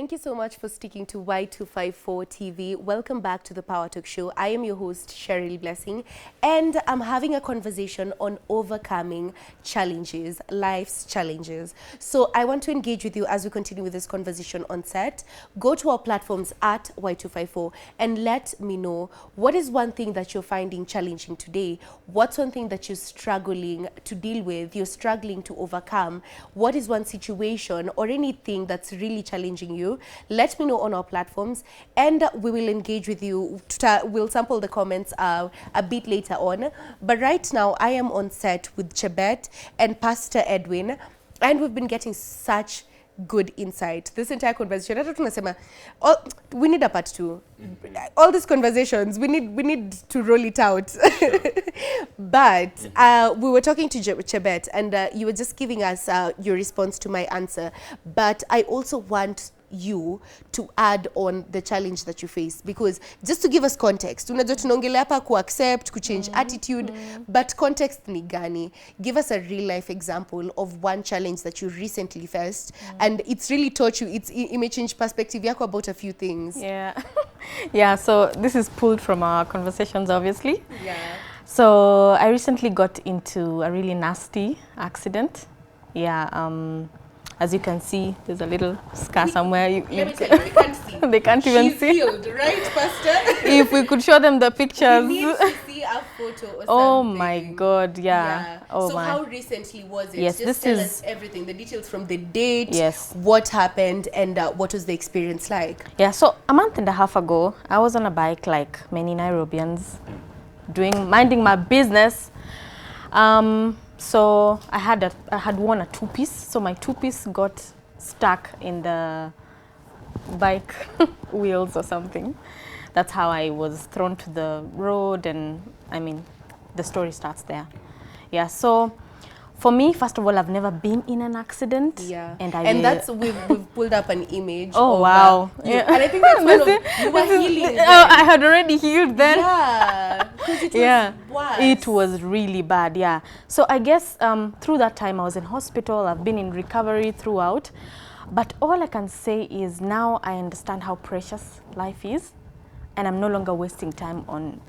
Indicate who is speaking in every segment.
Speaker 1: Thank you so much for sticking to Y254 TV. Welcome back to the Power Talk Show. I am your host, Cheryl Blessing, and I'm having a conversation on overcoming challenges, life's challenges. So I want to engage with you as we continue with this conversation on set. Go to our platforms at Y254 and let me know what is one thing that you're finding challenging today. What's one thing that you're struggling to deal with, you're struggling to overcome? What is one situation or anything that's really challenging you? Let me know on our platforms and we will engage with you. We'll sample the comments a bit later on. But right now, I am on set with Chebet and Pastor Edwin, and we've been getting such good insight. This entire conversation, we need a part two. All these conversations, we need to roll it out. But we were talking to Chebet, and you were just giving us your response to my answer. But I also want you to add on the challenge that you face, because just to give us context, unajua tunaongelea hapa ku accept, ku change attitude, but context ni gani? Give us a real life example of one challenge that you recently faced and it's really taught you, it may change perspective yako about a few things.
Speaker 2: Yeah. Yeah, so this is pulled from our conversations, obviously.
Speaker 1: Yeah.
Speaker 2: So I recently got into a really nasty accident. Yeah, as you can see, there's a little scar somewhere.
Speaker 1: Let me tell you, they can't see.
Speaker 2: They can't even see.
Speaker 1: She's healed, right, Pastor?
Speaker 2: If we could show them the pictures.
Speaker 1: We need to see a photo or
Speaker 2: Oh
Speaker 1: something.
Speaker 2: my God, yeah. Oh
Speaker 1: so
Speaker 2: my.
Speaker 1: how recently was it?
Speaker 2: Yes,
Speaker 1: Just
Speaker 2: this
Speaker 1: tell
Speaker 2: is
Speaker 1: us everything, the details from the date,
Speaker 2: yes,
Speaker 1: what happened, and what was the experience like?
Speaker 2: Yeah, so a month and a half ago, I was on a bike like many Nairobians, minding my business. So I had worn a two-piece, so my two-piece got stuck in the bike wheels or something. That's how I was thrown to the road, and I mean, the story starts there. Yeah, so for me, first of all, I've never been in an accident.
Speaker 1: Yeah,
Speaker 2: and
Speaker 1: that's we've pulled up an image.
Speaker 2: Oh
Speaker 1: of,
Speaker 2: wow!
Speaker 1: Yeah. And I think that's one of you were healing.
Speaker 2: Oh, I had already healed then.
Speaker 1: Yeah, because it was worse.
Speaker 2: It was really bad. Yeah. So I guess through that time I was in hospital. I've been in recovery throughout, but all I can say is now I understand how precious life is, and I'm no longer wasting time on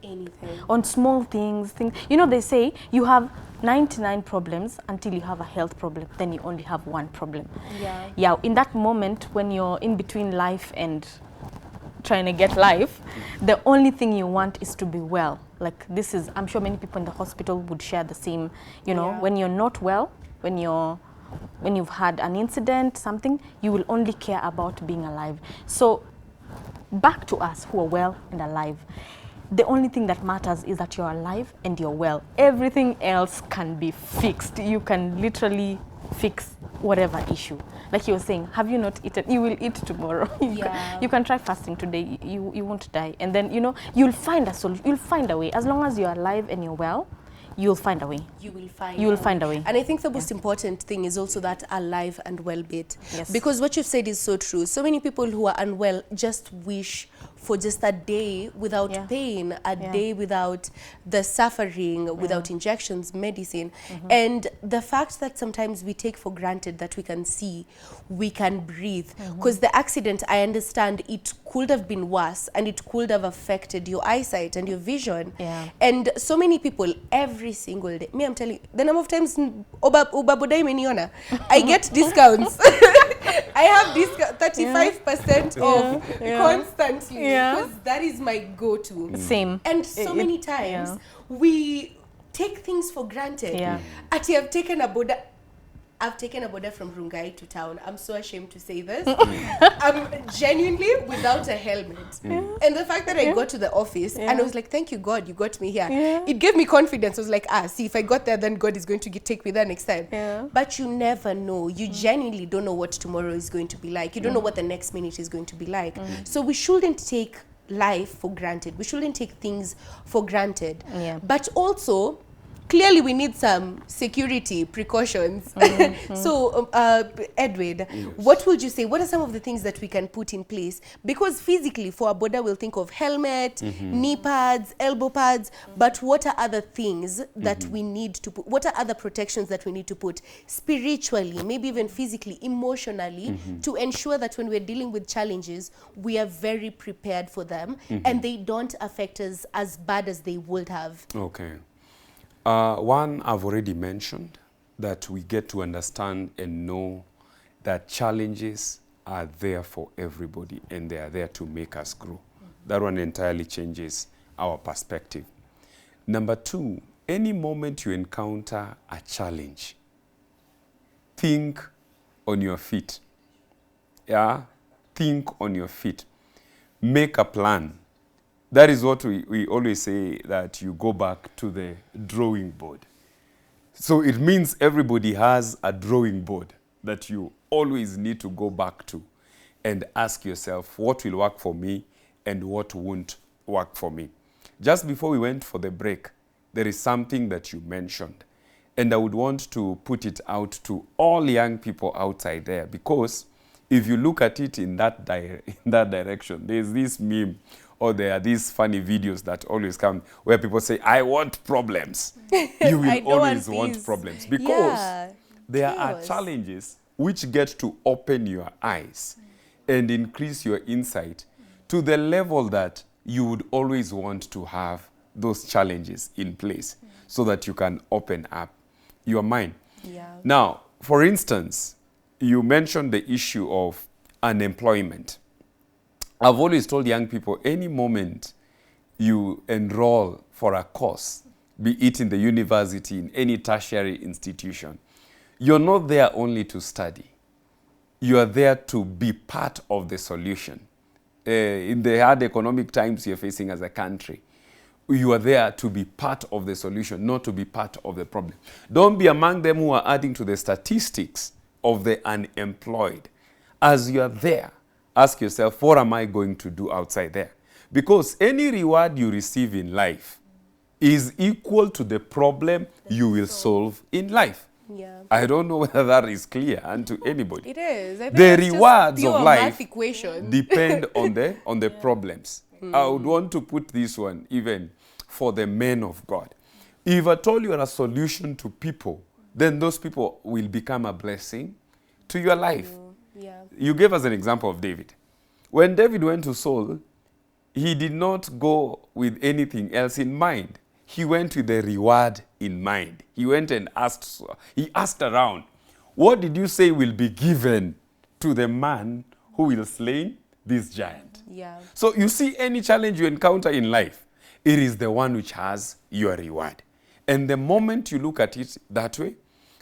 Speaker 1: anything,
Speaker 2: on small things. You know, they say you have 99 problems until you have a health problem, then you only have one problem.
Speaker 1: Yeah.
Speaker 2: Yeah, in that moment when you're in between life and trying to get life, the only thing you want is to be well. Like this is, I'm sure many people in the hospital would share the same, you know, when you're not well, when you've had an incident, something, you will only care about being alive. So back to us who are well and alive. The only thing that matters is that you're alive and you're well. Everything else can be fixed. You can literally fix whatever issue. Like you were saying, have you not eaten? You will eat tomorrow. You can try fasting today. You won't die. And then, you know, you'll find a solution. You'll find a way. As long as you're alive and you're well, you'll find a way. You will find a way.
Speaker 1: And I think the most important thing is also that alive and well bit.
Speaker 2: Yes.
Speaker 1: Because what you've said is so true. So many people who are unwell just wish for just a day without pain, a day without the suffering, without injections, medicine. And the fact that sometimes we take for granted that we can see, we can breathe. Because the accident, I understand, it could have been worse and it could have affected your eyesight and your vision.
Speaker 2: Yeah.
Speaker 1: And so many people, every single day, me, I'm telling you, the number of times I get discounts. I have discount 35% off constantly, because that is my go-to.
Speaker 2: Same.
Speaker 1: And so many times we take things for granted. Ati I've taken a border from Rungai to town. I'm so ashamed to say this. I'm genuinely without a helmet. And the fact that I got to the office and I was like, thank you, God, you got me here. It gave me confidence. I was like, see, if I got there, then God is going to take me there next time. But you never know. You genuinely don't know what tomorrow is going to be like. You don't know what the next minute is going to be like. So we shouldn't take life for granted. We shouldn't take things for granted. But also, clearly we need some security precautions. So, Edwin, what would you say? What are some of the things that we can put in place? Because physically, for a border, we'll think of helmet, knee pads, elbow pads, but what are other things that we need to put? What are other protections that we need to put spiritually, maybe even physically, emotionally, to ensure that when we're dealing with challenges, we are very prepared for them and they don't affect us as bad as they would have?
Speaker 3: Okay. One I've already mentioned, that we get to understand and know that challenges are there for everybody and they are there to make us grow. That one entirely changes our perspective. Number two, any moment you encounter a challenge, think on your feet. Yeah? Think on your feet. Make a plan. That is what we always say, that you go back to the drawing board. So it means everybody has a drawing board that you always need to go back to and ask yourself, what will work for me and what won't work for me? Just before we went for the break, there is something that you mentioned. And I would want to put it out to all young people outside there, because if you look at it in that direction, there's this meme, or there are these funny videos that always come where people say, I want problems. You will always want problems, because there are challenges which get to open your eyes and increase your insight to the level that you would always want to have those challenges in place so that you can open up your mind. Now, for instance, you mentioned the issue of unemployment. I've always told young people, any moment you enroll for a course, be it in the university, in any tertiary institution, you're not there only to study. You are there to be part of the solution. In the hard economic times you're facing as a country, you are there to be part of the solution, not to be part of the problem. Don't be among them who are adding to the statistics of the unemployed. As you are there, ask yourself, what am I going to do outside there? Because any reward you receive in life is equal to the problem you will solve in life. I don't know whether that is clear unto anybody.
Speaker 1: It is. I think
Speaker 3: the
Speaker 1: it's
Speaker 3: rewards
Speaker 1: just
Speaker 3: of
Speaker 1: pure
Speaker 3: life
Speaker 1: math equation.
Speaker 3: depend on the problems. I would want to put this one even for the men of God. If at all you are a solution to people, then those people will become a blessing to your life. You gave us an example of David. When David went to Saul, he did not go with anything else in mind. He went with the reward in mind. He went and asked around, what did you say will be given to the man who will slay this giant? So you see, any challenge you encounter in life, it is the one which has your reward. And the moment you look at it that way,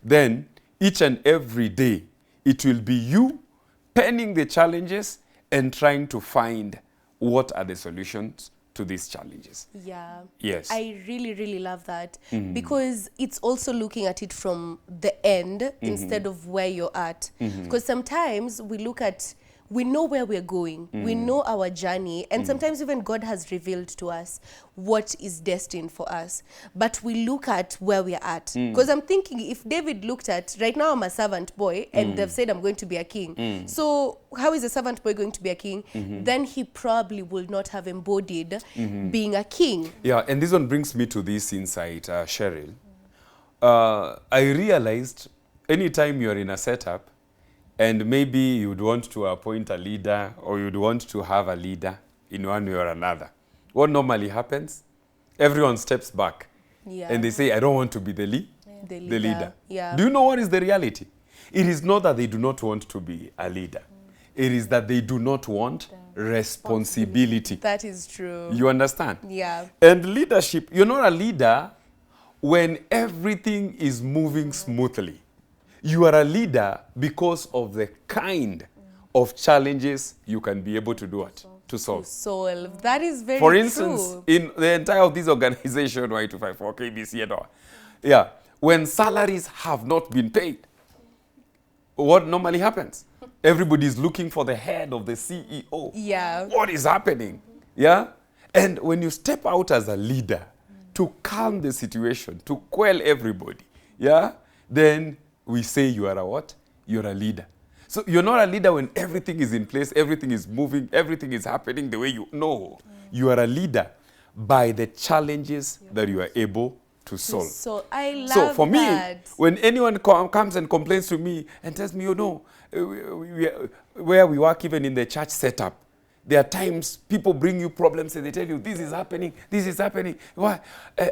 Speaker 3: then each and every day, it will be you penning the challenges and trying to find what are the solutions to these challenges. Yes.
Speaker 1: I really, really love that, because it's also looking at it from the end instead of where you're at. Because sometimes we know where we're going, we know our journey, and sometimes even God has revealed to us what is destined for us. But we look at where we're at. Because I'm thinking, if David looked at, right now I'm a servant boy, and they've said I'm going to be a king. So how is a servant boy going to be a king? Then he probably will not have embodied being a king.
Speaker 3: Yeah, and this one brings me to this insight, Cheryl. I realized anytime you're in a setup, and maybe you'd want to appoint a leader, or you'd want to have a leader in one way or another, what normally happens? Everyone steps back and they say, I don't want to be the leader. Do you know what is the reality? It is not that they do not want to be a leader. It is that they do not want responsibility.
Speaker 1: That is true.
Speaker 3: You understand? And leadership, you're not a leader when everything is moving smoothly. You are a leader because of the kind of challenges you can be able to do it, to solve.
Speaker 1: That is very true.
Speaker 3: For instance, in the entire of this organization, Y254, KBC and all, when salaries have not been paid, what normally happens? Everybody is looking for the head of the CEO. What is happening? And when you step out as a leader, to calm the situation, to quell everybody, yeah, then we say you are a what? You're a leader. So you're not a leader when everything is in place, everything is moving, everything is happening the way you know. You are a leader by the challenges that you are able to solve.
Speaker 1: So I love
Speaker 3: So for
Speaker 1: that.
Speaker 3: me, when anyone comes and complains to me and tells me, you know, where we work, even in the church setup, there are times people bring you problems and they tell you, this is happening, this is happening. Why?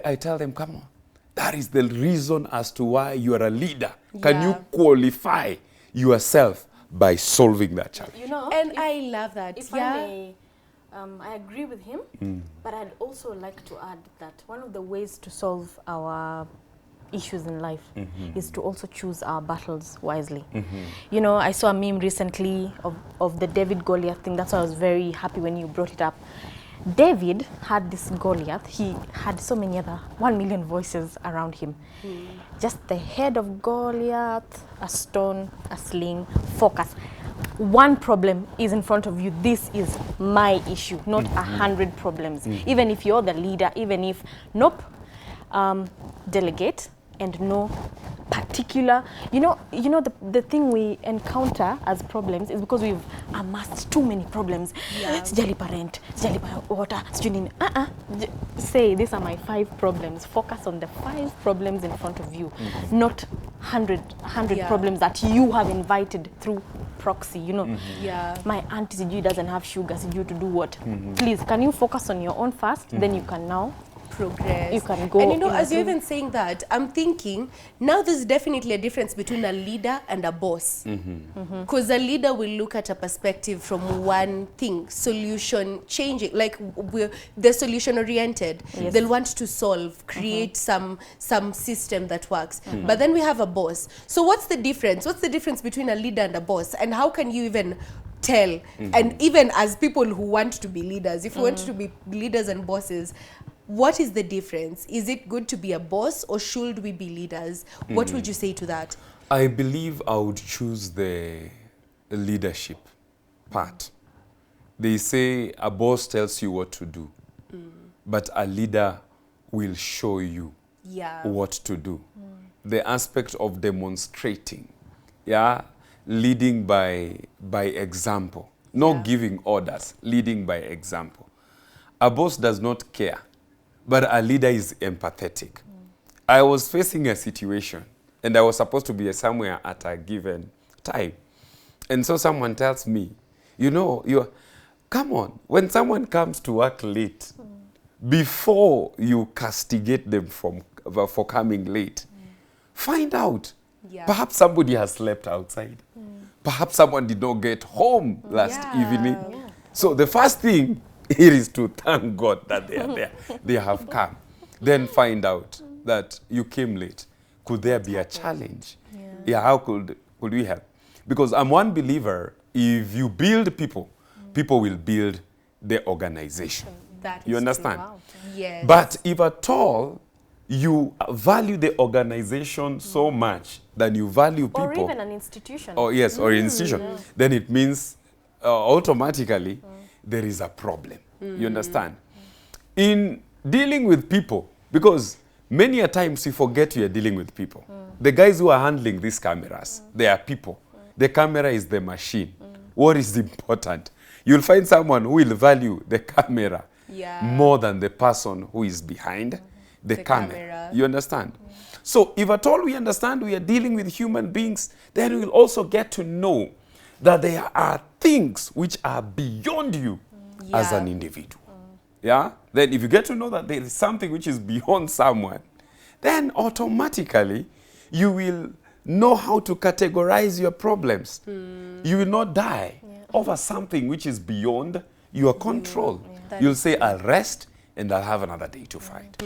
Speaker 3: I tell them, come on. That is the reason as to why you are a leader. Can you qualify yourself by solving that challenge?
Speaker 2: You know,
Speaker 1: And I love that.
Speaker 2: If I may, I agree with him, but I'd also like to add that one of the ways to solve our issues in life is to also choose our battles wisely. You know, I saw a meme recently of the David Goliath thing. That's why I was very happy when you brought it up. David had this Goliath. He had so many other 1 million voices around him. Just the head of Goliath, a stone, a sling, focus. One problem is in front of you. This is my issue, not 100 problems. Even if you're the leader, even if, nope, delegate and no particular, you know the thing we encounter as problems is because we've amassed too many problems. Sijali parent, sijali water, sijali say these are my 5 problems. Focus on the 5 problems in front of you, not 100 problems that you have invited through proxy, you know. My auntie Siju doesn't have sugar, Siju to do what? Please, can you focus on your own first? Then you can now
Speaker 1: progress.
Speaker 2: You can go.
Speaker 1: And you know, as you're even saying that, I'm thinking now there's definitely a difference between a leader and a boss. Because a leader will look at a perspective from one thing, solution changing, like they're solution oriented. They'll want to solve, create some system that works. But then we have a boss. So what's the difference? What's the difference between a leader and a boss? And how can you even tell? And even as people who want to be leaders, if we want to be leaders and bosses, what is the difference? Is it good to be a boss or should we be leaders? What would you say to that?
Speaker 3: I believe I would choose the leadership part. They say a boss tells you what to do, but a leader will show you what to do. The aspect of demonstrating, leading by example, not giving orders, leading by example. A boss does not care, but a leader is empathetic. I was facing a situation, and I was supposed to be somewhere at a given time. And so someone tells me, you know, come on, when someone comes to work late, before you castigate them for coming late, find out. Perhaps somebody has slept outside. Perhaps someone did not get home last evening. So the first thing it is to thank God that they are there. They have come. Then find out that you came late. Could there be a challenge? How could we help? Because I'm one believer, if you build people, people will build the organization.
Speaker 1: That is
Speaker 3: you understand?
Speaker 1: true. Wow. Yes.
Speaker 3: But if at all you value the organization so much that you value people.
Speaker 2: Or even an institution.
Speaker 3: Or yes, or institution. Then it means automatically there is a problem. You understand? In dealing with people, because many a times you forget you are dealing with people. The guys who are handling these cameras, they are people. The camera is the machine. What is important? You'll find someone who will value the camera more than the person who is behind the camera. You understand? So if at all we understand we are dealing with human beings, then we'll also get to know that there are things which are beyond you as an individual. Then if you get to know that there is something which is beyond someone, then automatically you will know how to categorize your problems. You will not die over something which is beyond your control. You'll say, I'll rest and I'll have another day to fight.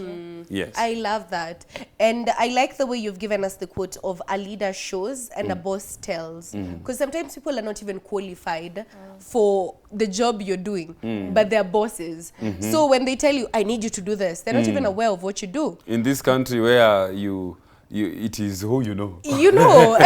Speaker 3: Yes.
Speaker 1: I love that. And I like the way you've given us the quote of a leader shows and a boss tells. Because sometimes people are not even qualified for the job you're doing, but they're bosses. So when they tell you, I need you to do this, they're not even aware of what you do.
Speaker 3: In this country where it is who you know.
Speaker 1: You know.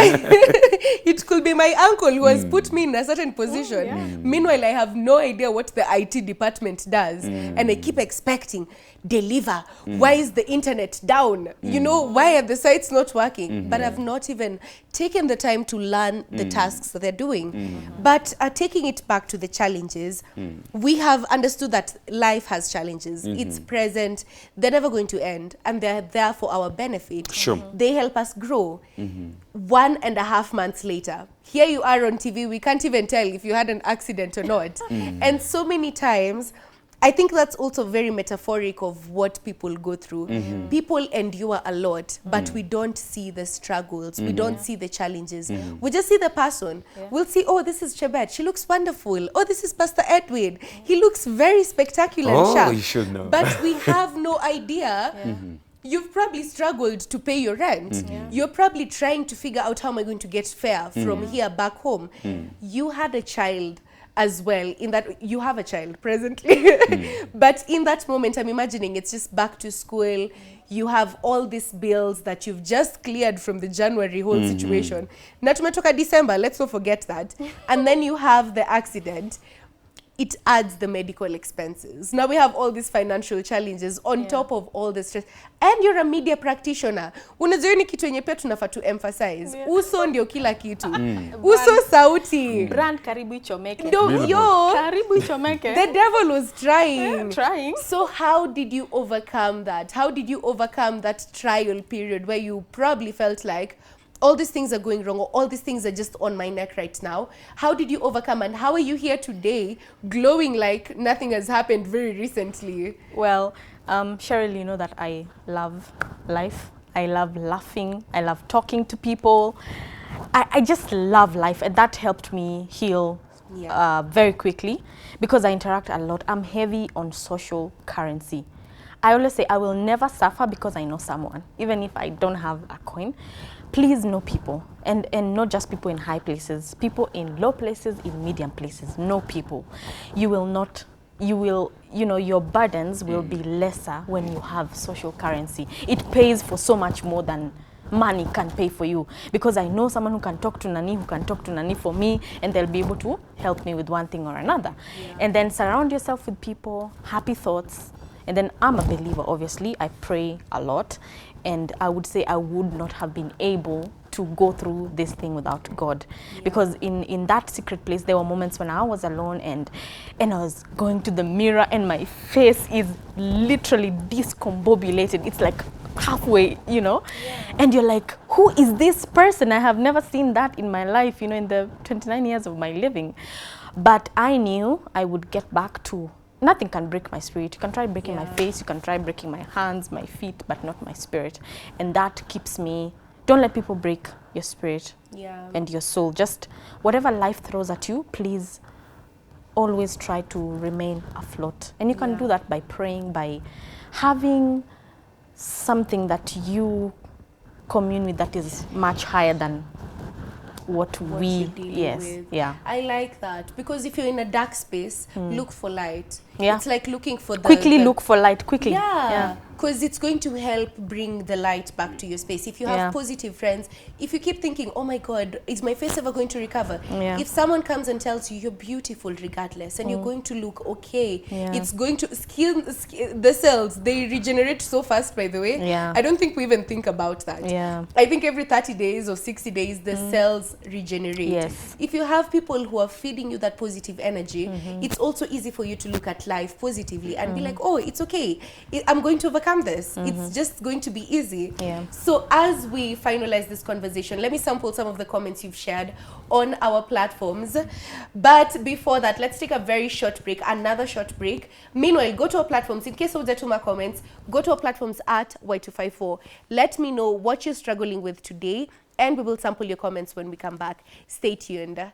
Speaker 1: It could be my uncle who has put me in a certain position. Meanwhile, I have no idea what the IT department does. And I keep expecting, deliver. Why is the internet down? You know, why are the sites not working? But I've not even taken the time to learn the tasks that they're doing. But taking it back to the challenges, we have understood that life has challenges. It's present. They're never going to end. And they're there for our benefit.
Speaker 3: Sure.
Speaker 1: They help us grow. 1.5 months later, here you are on TV. We can't even tell if you had an accident or not. And so many times, I think that's also very metaphoric of what people go through. People endure a lot, but we don't see the struggles. We don't see the challenges. We just see the person. We'll see, oh, this is Chebet. She looks wonderful. Oh, this is Pastor Edwin. He looks very spectacular and sharp.
Speaker 3: You should know.
Speaker 1: But we have no idea. You've probably struggled to pay your rent. You're probably trying to figure out, how am I going to get fare from here back home? You had a child as well, in that you have a child presently. But in that moment, I'm imagining it's just back to school. You have all these bills that you've just cleared from the January whole situation. Na tumetoka December, let's not forget that. And then you have the accident. It adds the medical expenses. Now we have all these financial challenges on top of all the stress. And you're a media practitioner. Unajua ni kitu yenye pia tunafaa to emphasize. Uso ndio kila kitu. Uso sauti.
Speaker 2: Brand karibu ichomeke.
Speaker 1: Yo.
Speaker 2: Karibu ichomeke.
Speaker 1: The devil was trying.
Speaker 2: Trying.
Speaker 1: So how did you overcome that? How did you overcome that trial period where you probably felt like, all these things are going wrong, or all these things are just on my neck right now? How did you overcome, and how are you here today glowing like nothing has happened very recently?
Speaker 2: Well, Cheryl, you know that I love life. I love laughing. I love talking to people. I just love life, and that helped me heal very quickly because I interact a lot. I'm heavy on social currency. I always say I will never suffer because I know someone, even if I don't have a coin. Please know people, and not just people in high places, people in low places, in medium places. Know people. You will not, you will, you know, your burdens will be lesser when you have social currency. It pays for so much more than money can pay for you, because I know someone who can talk to Nani, who can talk to Nani for me, and they'll be able to help me with one thing or another. And then surround yourself with people, happy thoughts. And then I'm a believer, obviously. I pray a lot. And I would say I would not have been able to go through this thing without God. Because in that secret place, there were moments when I was alone and I was going to the mirror and my face is literally discombobulated. It's like halfway, you know. And you're like, who is this person? I have never seen that in my life, you know, in the 29 years of my living. But I knew I would get back to, nothing can break my spirit. You can try breaking my face, you can try breaking my hands, my feet, but not my spirit. And that keeps me, don't let people break your spirit and your soul. Just whatever life throws at you, please always try to remain afloat. And you can do that by praying, by having something that you commune with that is much higher than what we with.
Speaker 1: I like that, because if you're in a dark space, look for light. It's like looking for the
Speaker 2: look for light quickly.
Speaker 1: Because it's going to help bring the light back to your space. If you have positive friends, if you keep thinking, oh my God, is my face ever going to recover? If someone comes and tells you you're beautiful regardless, and you're going to look okay, it's going to the cells, they regenerate so fast, by the way. I don't think we even think about that. I think every 30 days or 60 days, the cells regenerate. If you have people who are feeding you that positive energy, it's also easy for you to look at life positively and be like, oh, it's okay. I'm going to overcome this. It's just going to be easy. So as we finalize this conversation, let me sample some of the comments you've shared on our platforms. But before that, let's take a very short break, another short break. Meanwhile, go to our platforms. In case of the Tuma comments, go to our platforms at Y254. Let me know what you're struggling with today, and we will sample your comments when we come back. Stay tuned.